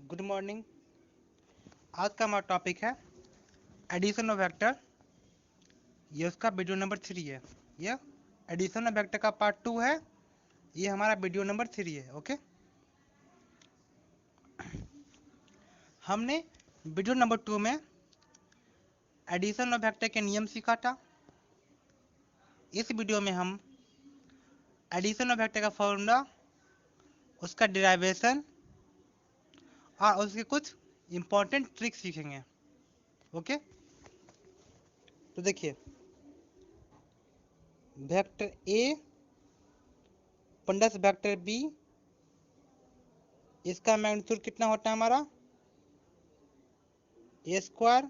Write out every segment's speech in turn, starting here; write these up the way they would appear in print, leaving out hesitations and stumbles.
Good morning. आज का हमारा टॉपिक है एडिशन ऑफ वेक्टर। ये उसका वीडियो नंबर 3 है। ये एडिशन ऑफ वेक्टर का पार्ट 2 है। ये हमारा वीडियो नंबर 3 है। ओके, हमने वीडियो नंबर 2 में एडिशन ऑफ वेक्टर के नियम सीखा था। इस वीडियो में हम एडिशन ऑफ वेक्टर का फॉर्मूला, उसका डिराइवेशन और उसके कुछ इंपॉर्टेंट ट्रिक्स सीखेंगे। ओके, तो देखिए, vector A plus vector B, इसका मैग्नीट्यूड कितना होता है हमारा A square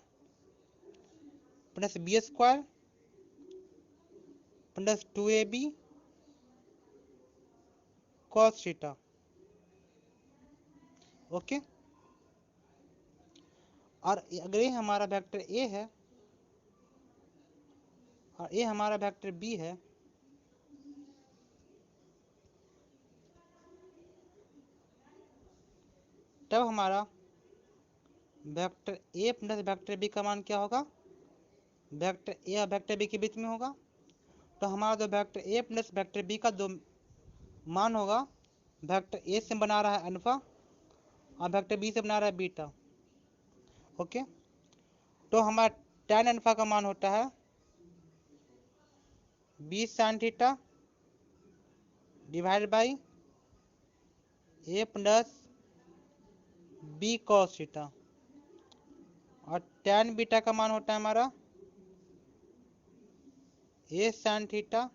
plus B square plus 2ab cos theta. Okay, और अगर ये हमारा वेक्टर ए है और ये हमारा वेक्टर बी है, तब हमारा vector A plus vector B का मान क्या होगा? वेक्टर ए और वेक्टर बी के बीच में होगा। तो हमारा जो vector A plus vector B का जो मान होगा, वेक्टर ए से बना रहा है अल्फा और वेक्टर बी से बना रहा है बीटा। ओके, तो हमारा tan अल्फा का मान होता है B sine theta divide by A plus B cos theta, और tan बीटा का मान होता है हमारा A sine theta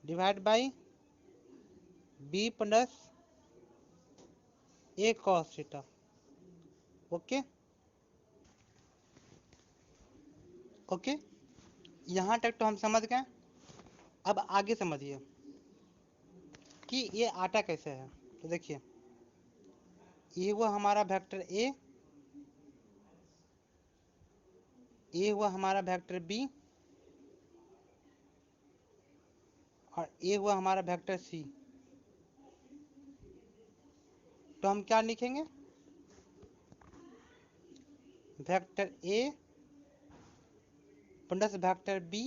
divide by B plus A cos theta. Okay okay, यहाँ तक तो हम समझ गए। अब आगे समझिए कि ये आटा कैसे है। तो देखिए, ये हुआ हमारा वेक्टर ए, ये हुआ हमारा वेक्टर बी, और ये हुआ हमारा वेक्टर सी। तो हम क्या लिखेंगे? Vector A plus vector B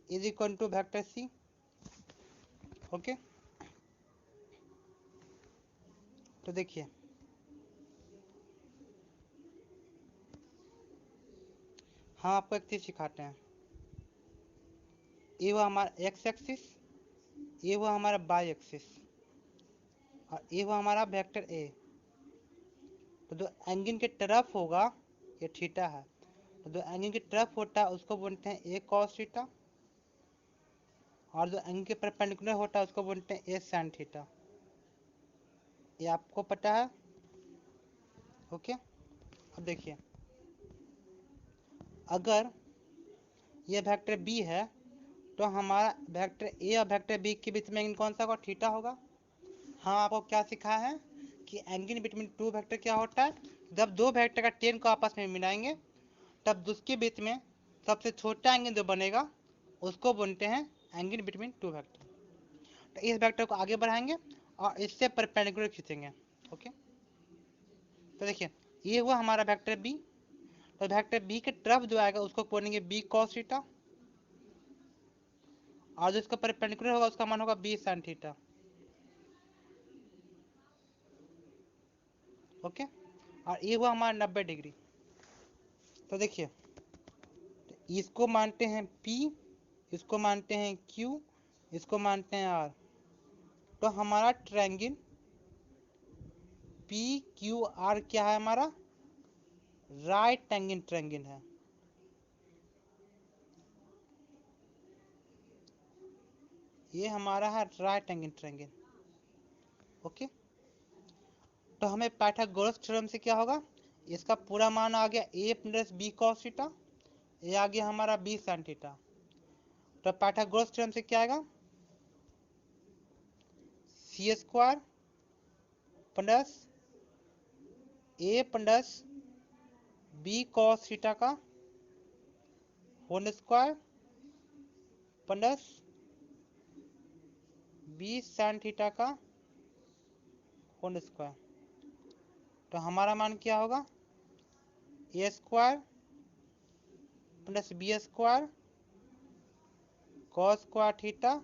is equal to vector C. Okay, तो देखिए, हम आपको एक चीज सिखाते हैं। ये हुआ हमारा एक्स एक्सिस, ये हुआ हमारा वाई एक्सिस, और ये हुआ हमारा वेक्टर ए। तो जो एंगल की तरफ होगा, ये थीटा है, तो जो एंगल की तरफ होता है उसको बोलते हैं ए कॉस थीटा, और जो एंगल के परपेंडिकुलर होता है उसको बोलते हैं ए साइन थीटा। ये आपको पता है। ओके, अब देखिए, अगर ये वेक्टर बी है तो हमारा वेक्टर ए और वेक्टर बी के बीच में एंगल कौन सा होगा? थीटा होगा। हाँ, आपको क्या सिखा है कि एंगल बिटवीन टू वेक्टर क्या होता है? जब दो वेक्टर का टेन को आपस में मिलाएंगे तब उसके बीच में सबसे छोटा एंगल जो बनेगा उसको बोलते हैं एंगल बिटवीन टू वेक्टर। तो इस वेक्टर को आगे बढ़ाएंगे और इससे परपेंडिकुलर खींचेंगे। ओके, तो देखिए, ये हुआ हमारा वेक्टर बी। तो वेक्टर बी के तरफ जो आएगा उसको बोलेंगे बी कॉस थीटा, और जो इसका परपेंडिकुलर होगा उसका मान होगा बी साइन थीटा। ओके, और ये हुआ हमारा 90 डिग्री। तो देखिए, इसको मानते हैं P, इसको मानते हैं Q, इसको मानते हैं R। तो हमारा ट्रायंगल PQR क्या है? हमारा राइट एंगल ट्रायंगल है। ये हमारा है राइट एंगल ट्रायंगल। ओके, तो हमें पाइथागोरस थ्योरम से क्या होगा? इसका पूरा मान आ गया a plus B cos theta, ये आ गया हमारा बी साइन थीटा। तो पाइथागोरस थ्योरम से क्या आएगा? C square plus A plus B cos theta का whole square plus B sine theta का होल स्क्वायर। तो हमारा मान क्या होगा, A square plus B square cos square theta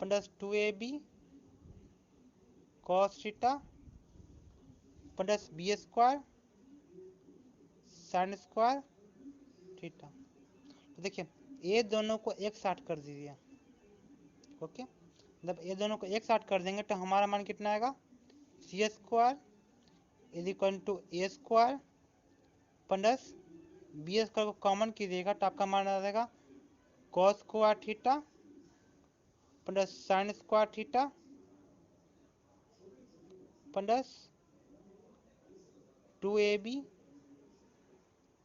plus 2ab cos theta plus B square sine square theta. तो देखिए ये दोनों को एक साथ कर दीजिए। ओके, जब ये दोनों को एक साथ कर देंगे तो हमारा मान कितना आएगा, C square is equal to A square plus B square को कॉमन कीजिएगा तो आपका मान आ जाएगा cos square theta plus sine square theta plus 2ab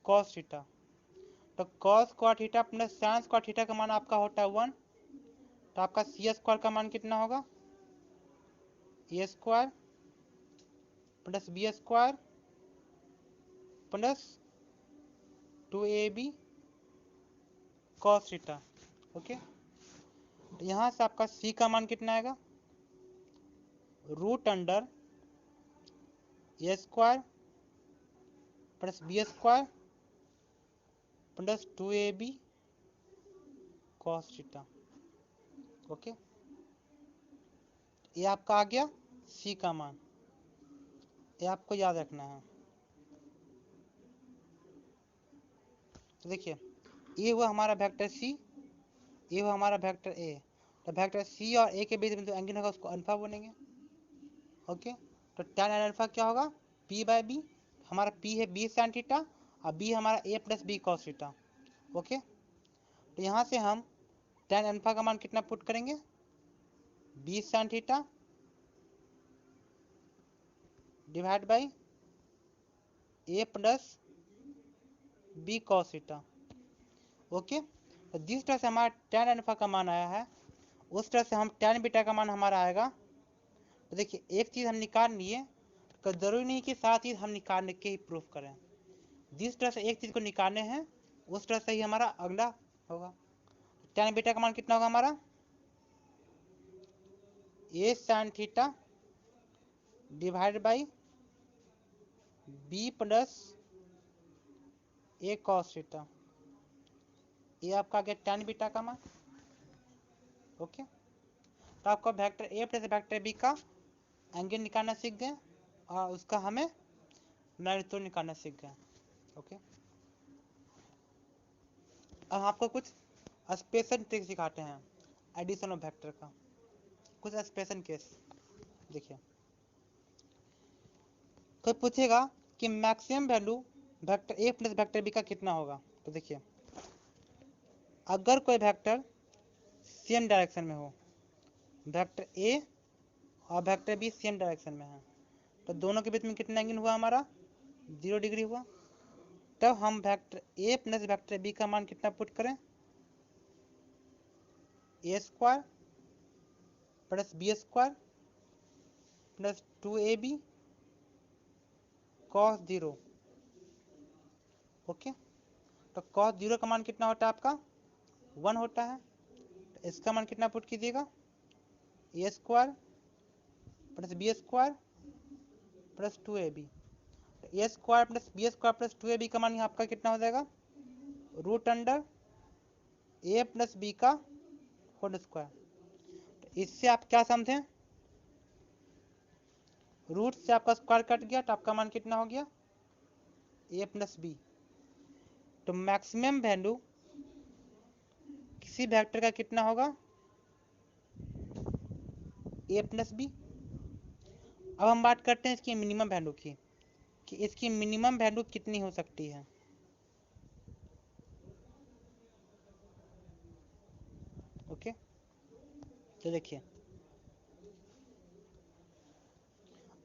cos theta. तो cos square theta plus sine square theta का मान आपका होता है 1। तो आपका सी स्क्वायर का मान कितना होगा, A square plus B square plus 2ab cos theta. Okay, तो यहाँ से आपका सी का मान कितना आएगा, root under A square plus B square plus 2ab cos theta. Okay, ये आपका आ गया सी का मान, ये आपको याद रखना है। तो देखिए ये हुआ हमारा वेक्टर सी, ये हुआ हमारा वेक्टर ए। तो वेक्टर सी और ए के बीच में जो एंगल होगा उसको अल्फा बोलेंगे। ओके, तो tan अल्फा क्या होगा, p बाय बी। हमारा p है बी साइन थीटा और b हमारा a plus B cos theta. Okay, तो यहाँ से हम tan अल्फा का मान कितना पुट करेंगे, B sine theta divide by a plus B cos theta. Okay, तो जिस तरह से हमारा tan अल्फा का मान आया है उस तरह से हम tan बीटा का मान हमारा आएगा। तो देखिए एक चीज़ हम निकाल लिए तो जरूरी नहीं कि सारा चीज़ हम निकालने के ही प्रूफ करें। जिस तरह से एक चीज़ को निकालने हैं उस तरह से ही हमारा अगला होगा। tan बीटा का मान कितना होगा हमारा, A sine theta divide by B plus A cos theta. ये आपका आ गया tan बीटा का मान। ओके, तो आपका vector A plus vector B का एंगल निकालना सीख गए और उसका हमें मैग्नीट्यूड निकालना सीख गए। ओके, अब आपको कुछ स्पेशल ट्रिक सिखाते हैं एडिशन ऑफ वेक्टर का, कुछ स्पेशल केस। देखिए कोई पूछेगा कि maximum value vector A plus vector B का कितना होगा। तो देखिए अगर कोई वेक्टर सेम डायरेक्शन में हो, वेक्टर ए और वेक्टर बी सेम डायरेक्शन में है, तो दोनों के बीच में कितना एंगल हुआ हमारा, 0 डिग्री हुआ। तब हम vector A plus vector B का मान कितना पुट करें, A square plus B square plus 2ab cos 0। Okay, तो कॉस 0 का मान कितना होता है आपका, 1 होता है। तो इसका मान कितना पुट कीजिएगा, A square plus B square plus 2ab। A square plus B square plus 2ab का मान आपका कितना हो जाएगा, root under A plus B का होल स्क्वायर। तो इससे आप क्या समझें, रूट से आपका स्क्वायर कट गया तो आपका मान कितना हो गया, ए प्लस बी। तो मैक्सिमम वैल्यू किसी वेक्टर का कितना होगा, ए प्लस बी। अब हम बात करते हैं इसकी मिनिमम वैल्यू की, कि इसकी मिनिमम वैल्यू कितनी हो सकती है। ओके, तो देखिए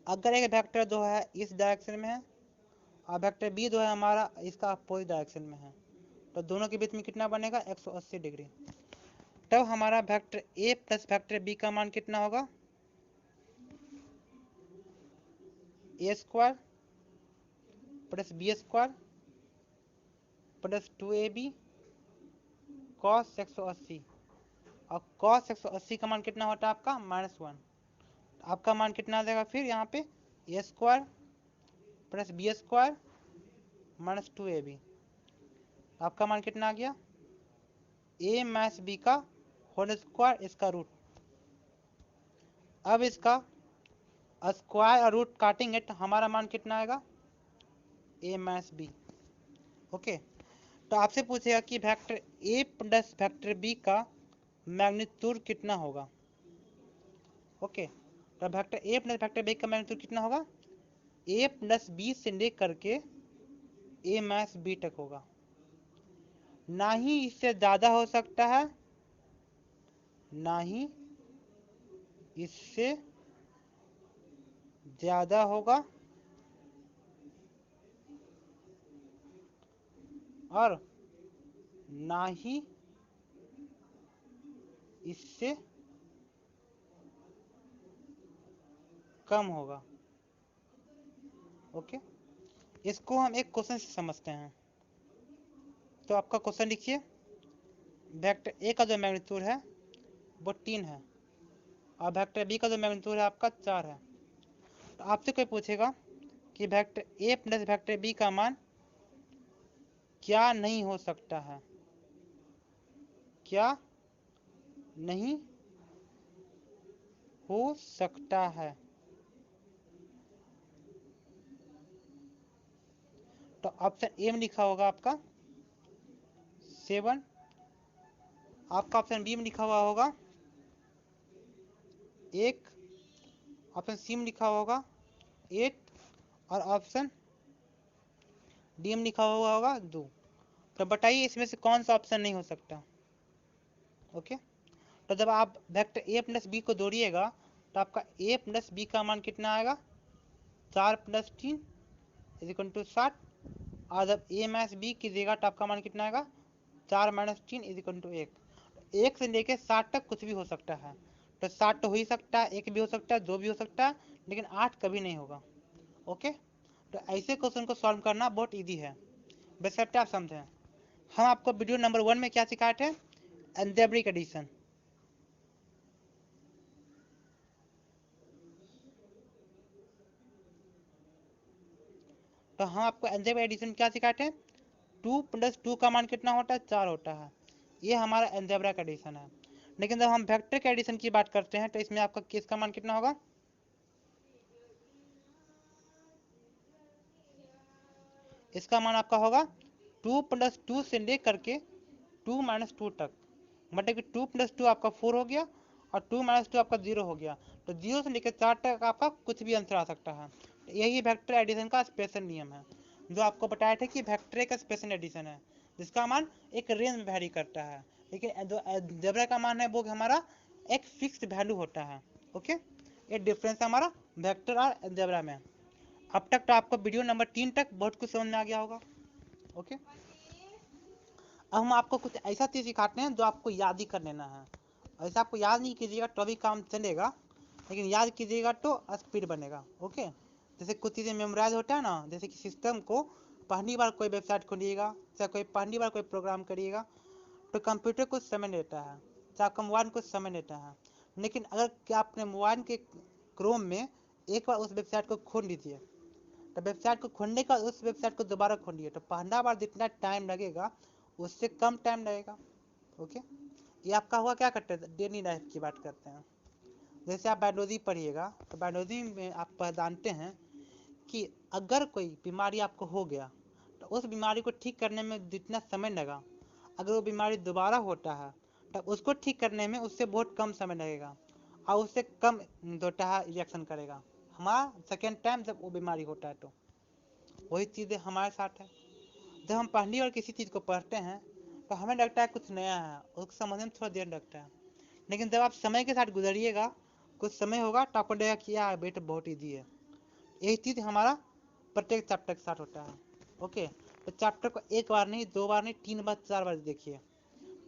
अगर एक वेक्टर जो है इस डायरेक्शन में है और वेक्टर बी जो है हमारा इसका अपोजिट डायरेक्शन में है, तो दोनों के बीच में कितना बनेगा, 180 डिग्री। तब हमारा vector A plus vector B का मान कितना होगा, A square plus B square plus 2ab cos 180। और कॉस 180 का मान कितना होता है आपका, -1। आपका मान कितना आ जाएगा फिर यहाँ पे A square plus B square minus 2ab। आपका मान कितना आ गया ए माइनस बी का होल स्क्वायर इसका रूट। अब इसका स्क्वायर और रूट काटेंगे तो हमारा मान कितना आएगा ए माइनस बी। ओके, तो आपसे पूछेगा कि vector A plus vector B का मैग्नीट्यूड कितना होगा। ओके, तो vector A plus vector B का मैग्नीट्यूड कितना होगा ए प्लस बी से लेकर के ए माइनस बी तक होगा। ना ही इससे ज्यादा हो सकता है ना ही इससे ज्यादा होगा और ना ही इससे कम होगा। ओके, इसको हम एक क्वेश्चन से समझते हैं। तो आपका क्वेश्चन लिखिए, वेक्टर ए का जो मैग्नीट्यूड है वो 3 है और वेक्टर बी का जो मैग्नीट्यूड है आपका 4 है। तो आपसे कोई पूछेगा कि vector A plus vector B का मान क्या नहीं हो सकता है, क्या नहीं हो सकता है। तो ऑप्शन ए में लिखा होगा आपका 7, आपका ऑप्शन बी में लिखा हुआ होगा 1, ऑप्शन सी में लिखा होगा 8 और ऑप्शन डी में लिखा हुआ होगा 2। तो बताइए इसमें से कौन सा ऑप्शन नहीं हो सकता। ओके, तो जब आप वेक्टर ए प्लस बी को जोड़िएगा तो आपका ए प्लस बी का मान कितना आएगा 4 प्लस 3 इक्वल टू 7। और जब ए माइनस बी कीजिएगा तो आपका मान कितना आएगा 4 माइनस 3 इक्वल टू 1। 1 से लेके 7 तक कुछ भी हो सकता है। तो 7 तो हो ही सकता है, 1 भी हो सकता है, 2 भी हो सकता है, लेकिन 8 कभी नहीं होगा। ओके, तो ऐसे क्वेश्चन को सॉल्व करना बहुत ईजी है, बस आप समझें। हम आपको वीडियो नंबर 1 में क्या सिखाए थे, अलजेब्रिक एडिशन। तो हम आपको अलजेब्रिक एडिशन क्या सिखाए थे, 2 प्लस 2 का मान कितना होता है 4 होता है। ये हमारा अलजेब्रिक एडिशन है। लेकिन जब हम वेक्टर के एडिशन की बात करते हैं तो इसमें आपका किसका मान कितना होगा, इसका मान आपका होगा 2 प्लस 2 से लेकर के 2 माइनस 2 तक। मतलब कि 2 प्लस 2 आपका 4 हो गया और 2 माइनस 2 आपका 0 हो गया। तो 0 से लेकर 4 तक आपका कुछ भी आंसर आ सकता है। यही वेक्टर एडिशन का स्पेशल नियम है जो आपको बताया था कि वेक्टर का स्पेशल एडिशन है जिसका मान एक रेंज में वैरी करता है, लेकिन जो अलजेब्रा का मान है वो हमारा एक फिक्स्ड वैल्यू होता है। ओके, ये डिफरेंस हमारा वेक्टर और अलजेब्रा में। अब तक तो आपको वीडियो नंबर 3 तक बहुत कुछ समझ में आ गया होगा। ओके, अब हम आपको कुछ ऐसा चीज सिखाते हैं जो आपको याद ही कर लेना है। ऐसा आपको याद नहीं कीजिएगा तो भी काम चलेगा, लेकिन याद कीजिएगा तो स्पीड बनेगा। ओके, जैसे कुछ चीज़ें मेमोराइज होता है ना, जैसे कि सिस्टम को पहली बार कोई वेबसाइट खोलिएगा चाहे कोई पहली बार कोई प्रोग्राम करिएगा तो कंप्यूटर कुछ समय लेता है, चाहे आपका मोबाइल कुछ समय लेता है। लेकिन अगर क्या आपने मोबाइल के क्रोम में एक बार उस वेबसाइट को खोल लीजिए तो वेबसाइट को खोलने का उस वेबसाइट को दोबारा खोलिए तो पहला बार जितना टाइम लगेगा उससे कम टाइम लगेगा। ओके, ये आपका हुआ क्या करते हैं, डेली लाइफ की बात करते हैं। जैसे आप बायोलॉजी पढ़िएगा तो बायोलॉजी में आप जानते हैं कि अगर कोई बीमारी आपको हो गया तो उस बीमारी को ठीक करने में जितना समय लगा, अगर वो बीमारी दोबारा होता है तब उसको ठीक करने में उससे बहुत कम समय लगेगा और उससे कम होता है रिएक्शन करेगा हमारा सेकेंड टाइम जब वो बीमारी होता है। तो वही चीज़ें हमारे साथ है। जब हम पहली बार किसी चीज़ को पढ़ते हैं तो हमें लगता है कुछ नया है, उसको समझने में थोड़ा देर लगता है। लेकिन जब आप समय के साथ गुजरिएगा, कुछ समय होगा तो आपको लगेगा कि यार बेटा बहुत ईजी है। यही चीज़ हमारा प्रत्येक चैप्टर के साथ होता है। ओके, तो चैप्टर को एक बार नहीं, 2 बार नहीं, 3 बार 4 बार देखिए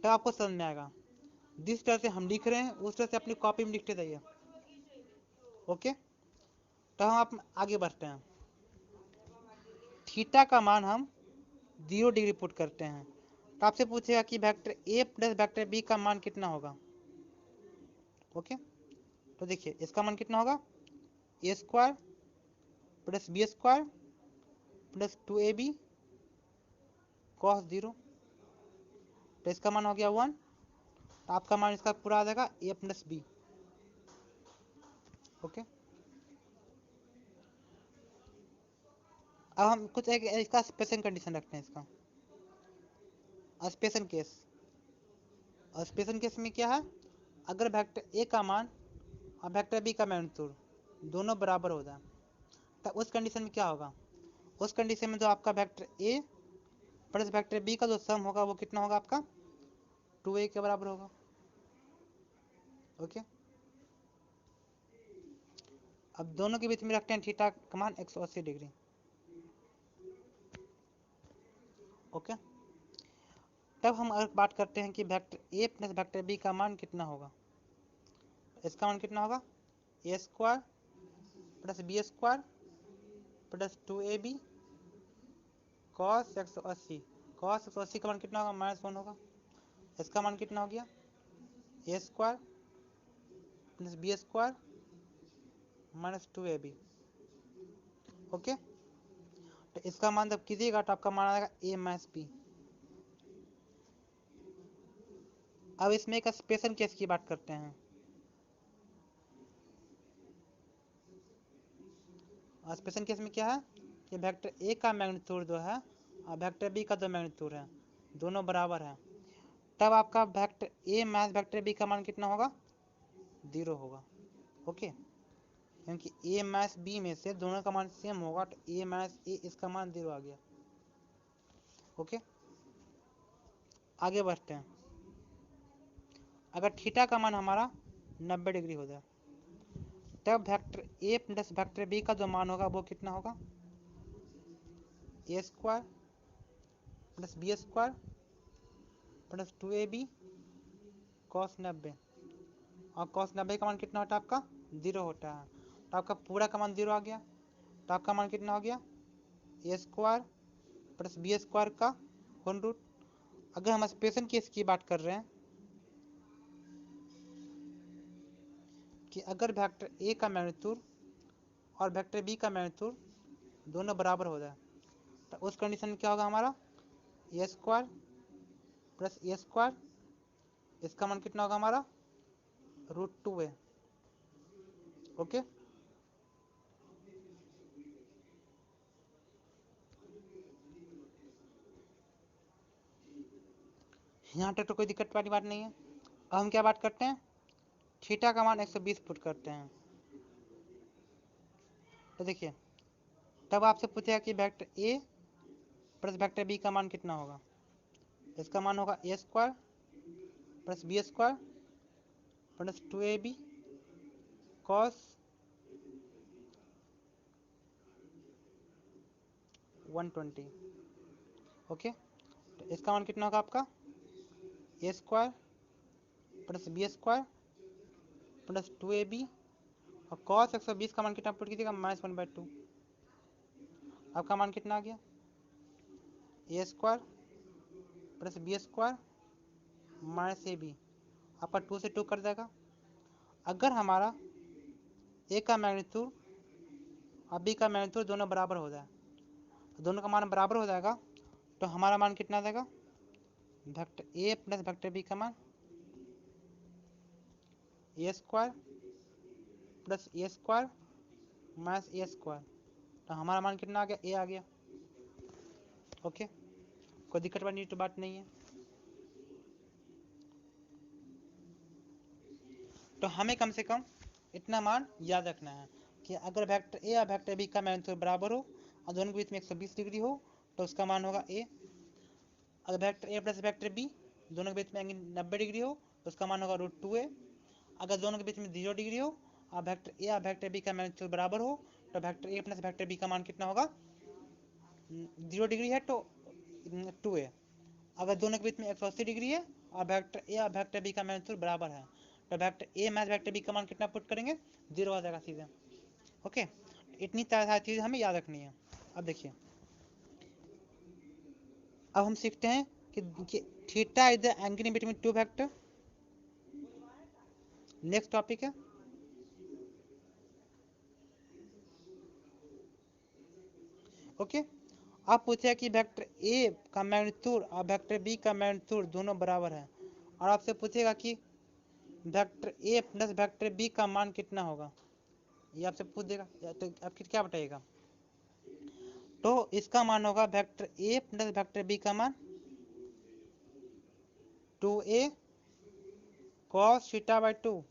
तब आपको समझ में आएगा। जिस तरह से हम लिख रहे हैं उस तरह से अपनी कॉपी में लिखते जाइए। ओके, तो हम आप आगे बढ़ते हैं। थीटा का मान हम 0 डिग्री पुट करते हैं तो आपसे पूछेगा कि vector A plus vector B का मान कितना होगा। ओके, तो देखिए इसका मान कितना होगा, A square plus B square plus 2ab cos 0। तो इसका मान हो गया 1। तो आपका मान इसका पूरा आ जाएगा a प्लस बी। ओके, अब हम कुछ एक इसका स्पेशल कंडीशन रखते हैं। इसका स्पेशल केस, और स्पेशल केस में क्या है, अगर वेक्टर ए का मान और वेक्टर बी का मैग्नीट्यूड दोनों बराबर हो जाए, तब उस कंडीशन में क्या होगा, उस कंडीशन में जो आपका vector A plus vector B का जो सम होगा वो कितना होगा, आपका 2a के बराबर होगा। ओके, अब दोनों के बीच में रखते हैं थीटा का मान 180 डिग्री। ओके, तब हम अगर बात करते हैं कि vector A plus vector B का मान कितना होगा, इसका मान कितना होगा, A square plus B square plus 2ab cos 180। cos 180 का मान कितना होगा, -1 होगा। इसका मान कितना हो गया, A square plus B square minus 2ab। Okay, तो इसका मान जब कीजिएगा तो आपका मान आएगा a माइनस बी। अब इसमें एक स्पेशल केस की बात करते हैं। स्पेशल केस में क्या है कि वेक्टर ए का मैग्नीट्यूड जो है और वेक्टर बी का जो मैग्नीट्यूड है दोनों बराबर है, तब आपका vector A minus vector B का मान कितना होगा, 0 होगा। ओके, क्योंकि ए माइनस बी में से दोनों का मान सेम होगा, तो ए माइनस ए इसका मान 0 आ गया। ओके, आगे बढ़ते हैं। अगर थीटा का मान हमारा 90 डिग्री हो जाए, तब vector A plus vector B का जो मान होगा वो कितना होगा, A square plus B square plus 2ab cos 90। और cos 90 का मान कितना होता है आपका, 0 होता है। तो आपका पूरा का मान 0 आ गया। तो आपका मान कितना हो गया, A square plus B square का होल रूट। अगर हम स्पेशल केस की बात कर रहे हैं कि अगर वेक्टर ए का मैग्नीट्यूड और वेक्टर बी का मैग्नीट्यूड दोनों बराबर हो जाए, तो उस कंडीशन में क्या होगा हमारा, A square plus A square, इसका मान कितना होगा हमारा, √2a। ओके, यहाँ तक तो कोई दिक्कत वाली बात नहीं है। अब हम क्या बात करते हैं, थीटा का मान 120 पुट करते हैं। तो देखिए तब आपसे पूछेगा कि vector A plus vector B का मान कितना होगा। इसका मान होगा A square plus B square plus 2ab cos 120। Okay, तो इसका मान कितना होगा आपका, A square plus B square plus 2ab और cos 120 का मान कितना पुट कीजिएगा, -1/2। आपका मान कितना आ गया, A square plus B square minus A B. आपका 2 से 2 कर जाएगा। अगर हमारा ए का मैग्नीट्यूड और बी का मैग्नीट्यूड दोनों बराबर हो जाए, तो दोनों का मान बराबर हो जाएगा, तो हमारा मान कितना आ जाएगा, vector A plus vector B का मान A square plus A square minus A square. तो हमारा मान कितना आ गया, ए आ गया। ओके, कोई दिक्कत वाली तो बात नहीं है। तो हमें कम से कम इतना मान याद रखना है कि अगर वेक्टर ए और वेक्टर बी का मैग्नीट्यूड बराबर हो और दोनों के बीच में 120 डिग्री हो, तो उसका मान होगा ए। अगर vector A plus vector B दोनों के बीच में एंगल 90 डिग्री हो, तो उसका मान होगा √2a। अगर दोनों के बीच में 0 डिग्री हो और वेक्टर ए और वेक्टर बी का मैग्नीट्यूड बराबर हो, तो vector A plus vector B का मान कितना होगा, 0 डिग्री है तो 2a। अगर दोनों के बीच में 180 डिग्री है और वेक्टर ए और वेक्टर बी का मैग्नीट्यूड बराबर है, तो vector A minus vector B का मान कितना पुट करेंगे, 0 आ जाएगा सीधे। ओके, इतनी सारी चीज़ हमें याद रखनी है। अब देखिए, अब हम सीखते हैं कि theta is the angle between two vector. Next topic है ओके। आप पूछे कि वेक्टर ए का मैग्नीट्यूड और वेक्टर बी का मैग्नीट्यूड दोनों बराबर है, और आपसे पूछेगा कि vector A plus vector B का मान कितना होगा, ये आपसे पूछ देगा, तो आप क्या बताइएगा? तो इसका मान होगा vector A plus vector B का मान 2a cos theta by 2।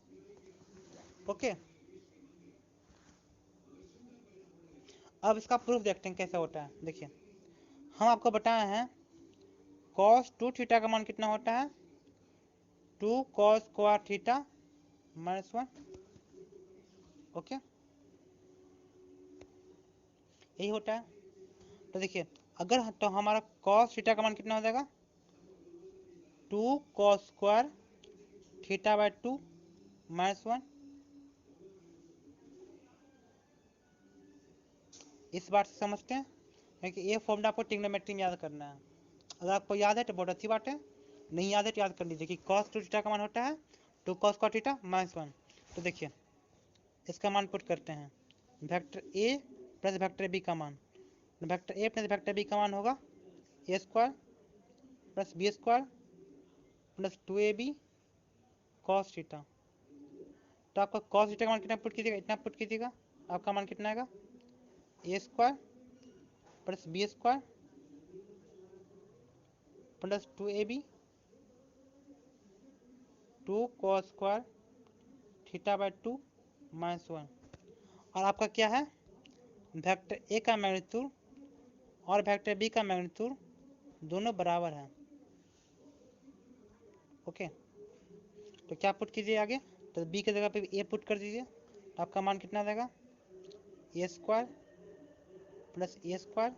Okay, अब इसका प्रूफ देखते हैं कैसे होता है। देखिए, हम आपको बताए हैं cos 2 थीटा का मान कितना होता है, 2 cos square theta minus 1। Okay, यही होता है। तो देखिए, अगर तो हमारा cos थीटा का मान कितना हो जाएगा, 2 cos square theta by 2 minus 1। इस बात से समझते हैं, क्योंकि ये फॉर्मूला आपको ट्रिग्नोमेट्री में याद करना है। अगर आपको याद है तो बहुत अच्छी बात है, नहीं याद है तो याद कर लीजिए कि cos 2 थीटा का मान होता है 2 cos स्क्वायर थीटा माइनस 1। तो देखिए, इसका मान पुट करते हैं, vector A plus vector B का मान, vector A plus vector B का मान होगा A square plus B square plus 2ab cos theta. तो आपका cos थीटा का मान कितना पुट कीजिएगा, इतना पुट कीजिएगा, आपका मान कितना आएगा, A square plus B square plus 2ab 2 cos square theta by 2 minus 1। और आपका क्या है, वेक्टर ए का मैग्नीट्यूड और वेक्टर बी का मैग्नीट्यूड दोनों बराबर है। ओके, तो क्या पुट कीजिए आगे, तो बी की जगह पे ए पुट कर दीजिए, तो आपका मान कितना रहेगा, ए स्क्वायर प्लस ए स्क्वायर,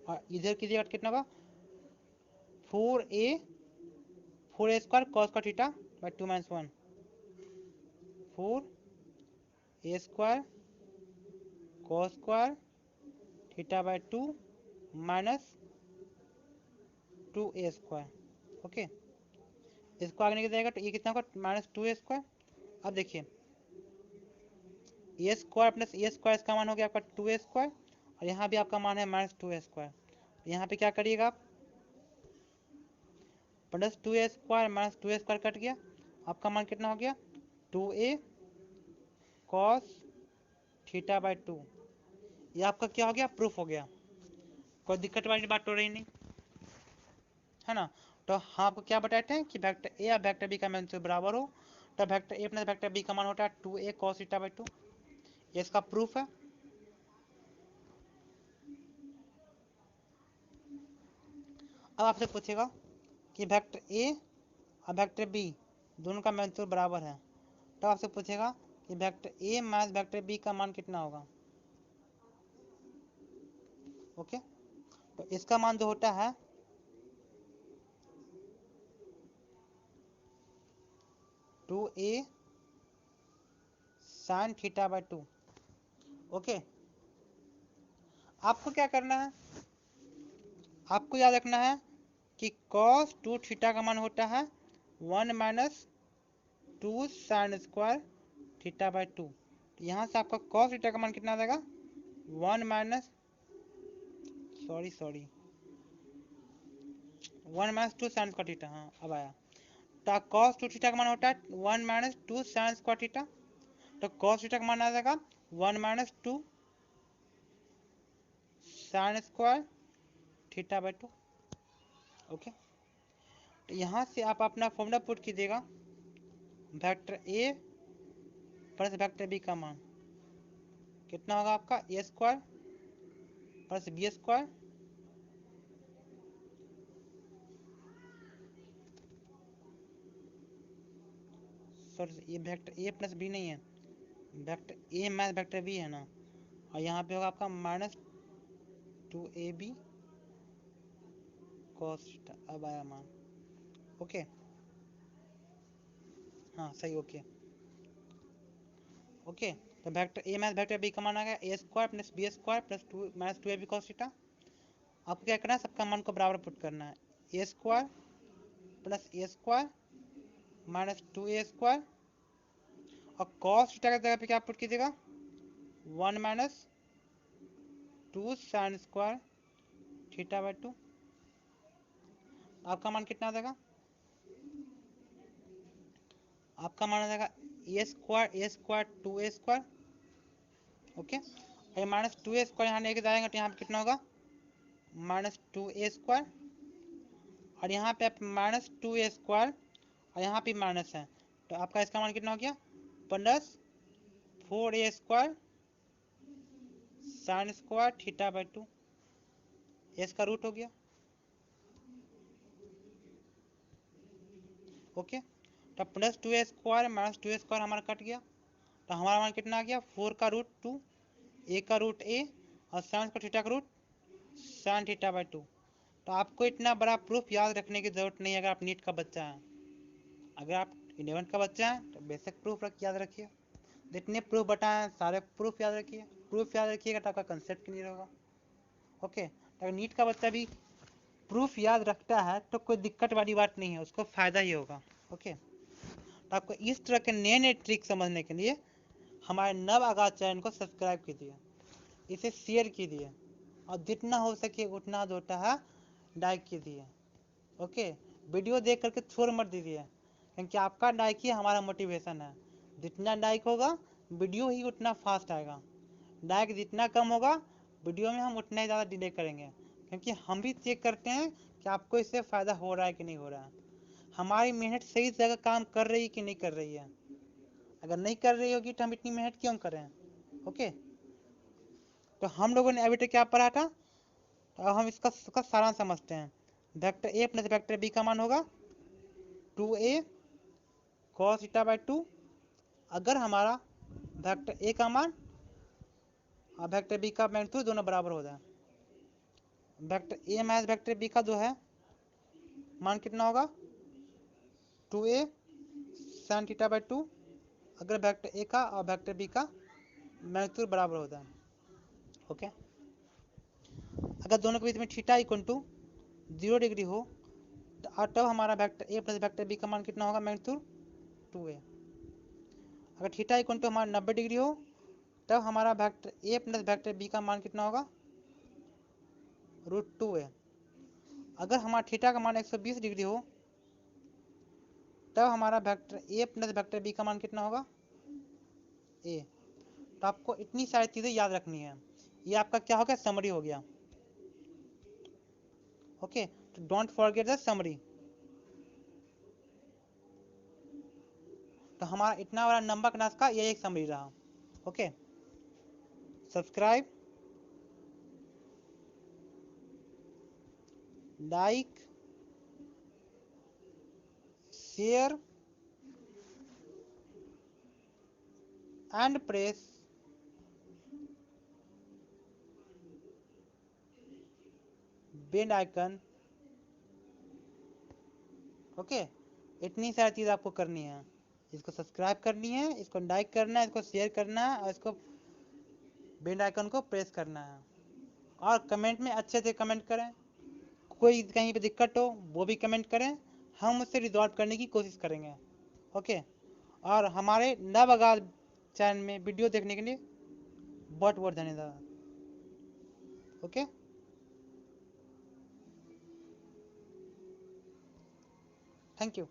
और इधर कीजिएगा कितना होगा, 4a स्क्वायर कॉस का theta by 2 minus 1, 4a square cos square theta by 2 minus 2a square. Okay, इसको आगे निकल जाएगा तो ये कितना होगा, माइनस 2a स्क्वायर। अब देखिए, ए स्क्वायर प्लस ए स्क्वायर, इसका मान हो गया आपका 2a स्क्वायर, और यहाँ भी आपका मान है माइनस 2a स्क्वायर। यहाँ पे क्या करिएगा आप, plus 2a square minus 2a square cut गया, आपका मान कितना हो गया, 2a कॉस थीटा बाई 2। ये आपका क्या हो गया, प्रूफ हो गया, कोई दिक्कत वाली बात तो रही नहीं, है ना। तो हम आपको क्या बताते हैं कि वेक्टर ए और वेक्टर बी का मैग्नीट्यूड बराबर हो, तो vector A plus vector B का मान होता है 2a cos थीटा बाई 2। ये इसका प्रूफ है। अब आपसे पूछेगा कि वेक्टर ए और वेक्टर बी दोनों का मैग्नीट्यूड बराबर है, तो आपसे पूछेगा कि vector A minus vector B का मान कितना होगा। ओके, तो इसका मान जो होता है 2a sine theta by 2। Okay, आपको क्या करना है, आपको याद रखना है कि cos 2 थीटा का मान होता है 1 minus 2 sine square theta by 2। यहाँ से आपका cos थीटा का मान कितना आ जाएगा, 1 माइनस 2 साइन स्क्वायर थीटा। हाँ, अब आया। तो cos 2 थीटा का मान होता है 1 माइनस 2 साइन स्क्वायर थीटा, तो cos थीटा का मान आ जाएगा 1 minus 2 sine square theta by 2। Okay, तो यहाँ से आप अपना फॉर्मूला पुट कीजिएगा, vector A plus vector B का मान कितना होगा आपका, A square plus B square sorry, ये वेक्टर ए प्लस बी नहीं है, vector A minus vector B है ना, और यहाँ पे होगा आपका माइनस 2ab cos थीटा। अब आया मान। ओके, हाँ सही। ओके, ओके, तो vector A minus vector B का मान आ गया A square plus B square plus 2 minus 2ab cos theta. आपको क्या करना है, सबका मान को बराबर पुट करना है, ए square plus A square minus 2a square, और cos थीटा की जगह पे क्या पुट कीजिएगा, 1 minus 2 sine square theta by 2। आपका मान कितना आ जाएगा? आपका मान आ जाएगा ए स्क्वायर 2a²। ओके, और माइनस 2a² यहाँ लेके जाएंगे तो यहाँ पे कितना होगा? -2a²। और यहाँ पे -2a² और यहाँ पे माइनस है, तो आपका इसका मान कितना हो गया? +4a² sign square theta by 2। इसका रूट हो गया। ओके, तो +2a² -2a² हमारा कट गया, तो हमारा मान कितना आ गया? 4 का रूट 2, a का रूट a और साइन स्क्वायर थीटा का रूट साइन थीटा बाई 2। तो आपको इतना बड़ा प्रूफ याद रखने की जरूरत नहीं है अगर आप नीट का बच्चा हैं। अगर आप 11th का बच्चा है तो बेसिक प्रूफ याद रखिए, जितने प्रूफ बताएं सारे प्रूफ याद रखिए। प्रूफ याद रखिएगा तो आपका कंसेप्ट क्लियर होगा। ओके, तो अगर नीट का बच्चा भी प्रूफ याद रखता है तो कोई दिक्कत वाली बात नहीं है, उसको फायदा ही होगा। ओके, तो आपको इस तरह के नए नए ट्रिक समझने के लिए हमारे नव आगाज चैनल को सब्सक्राइब कीजिए, इसे शेयर कीजिए और जितना हो सके उतना जो होता है लाइक कीजिए। ओके, वीडियो देख करके छोड़ मत दीजिए, क्योंकि आपका लाइक ही हमारा मोटिवेशन है। जितना लाइक होगा वीडियो ही उतना फास्ट आएगा, लाइक जितना कम होगा वीडियो में हम उतना ही ज़्यादा डिले करेंगे, क्योंकि हम भी चेक करते हैं कि आपको इससे फ़ायदा हो रहा है कि नहीं हो रहा है, हमारी मेहनत सही जगह काम कर रही है कि नहीं कर रही है। अगर नहीं कर रही होगी तो हम इतनी मेहनत क्यों करें। ओके, तो हम लोगों ने अभी तक क्या पढ़ा था, तो अब हम इसका सारांश समझते हैं। Vector A plus vector B का मान होगा 2a cos थीटा बाई 2। अगर हमारा वेक्टर ए का मान और वेक्टर बी का मैग्नीट्यूड दोनों बराबर हो जाए, vector A minus vector B का जो है मान कितना होगा? 2a sin theta by 2। अगर वेक्टर ए का और वेक्टर बी का मैग्नीट्यूड बराबर हो जाए। ओके, अगर दोनों के बीच में थीटा इक्वल टू 0 डिग्री हो तो तब हमारा vector A plus vector B का मान कितना होगा? Magnitude 2a। अगर थीटा इक्वल टू हमारा 90 डिग्री हो तब हमारा vector A plus vector B का मान कितना होगा? √2a। अगर हमारा थीटा का मान 120 डिग्री हो तब हमारा vector A plus vector B का मान कितना होगा? a। तो आपको इतनी सारी चीज़ें याद रखनी है। ये आपका क्या हो गया? समरी हो गया। ओके, तो डोंट फॉरगेट द समरी। तो हमारा इतना बड़ा नंबर क्लास का ये एक समरी रहा। Okay, subscribe, like, share and press bell icon. Okay, इतनी सारी चीज़ आपको करनी है। इसको सब्सक्राइब करनी है, इसको लाइक करना है, इसको शेयर करना है और इसको बेल आइकन को प्रेस करना है। और कमेंट में अच्छे से कमेंट करें, कोई कहीं पे दिक्कत हो वो भी कमेंट करें, हम उससे रिजॉल्व करने की कोशिश करेंगे। ओके, और हमारे नव आगाज चैनल में वीडियो देखने के लिए बहुत बहुत धन्यवाद। Okay, thank you.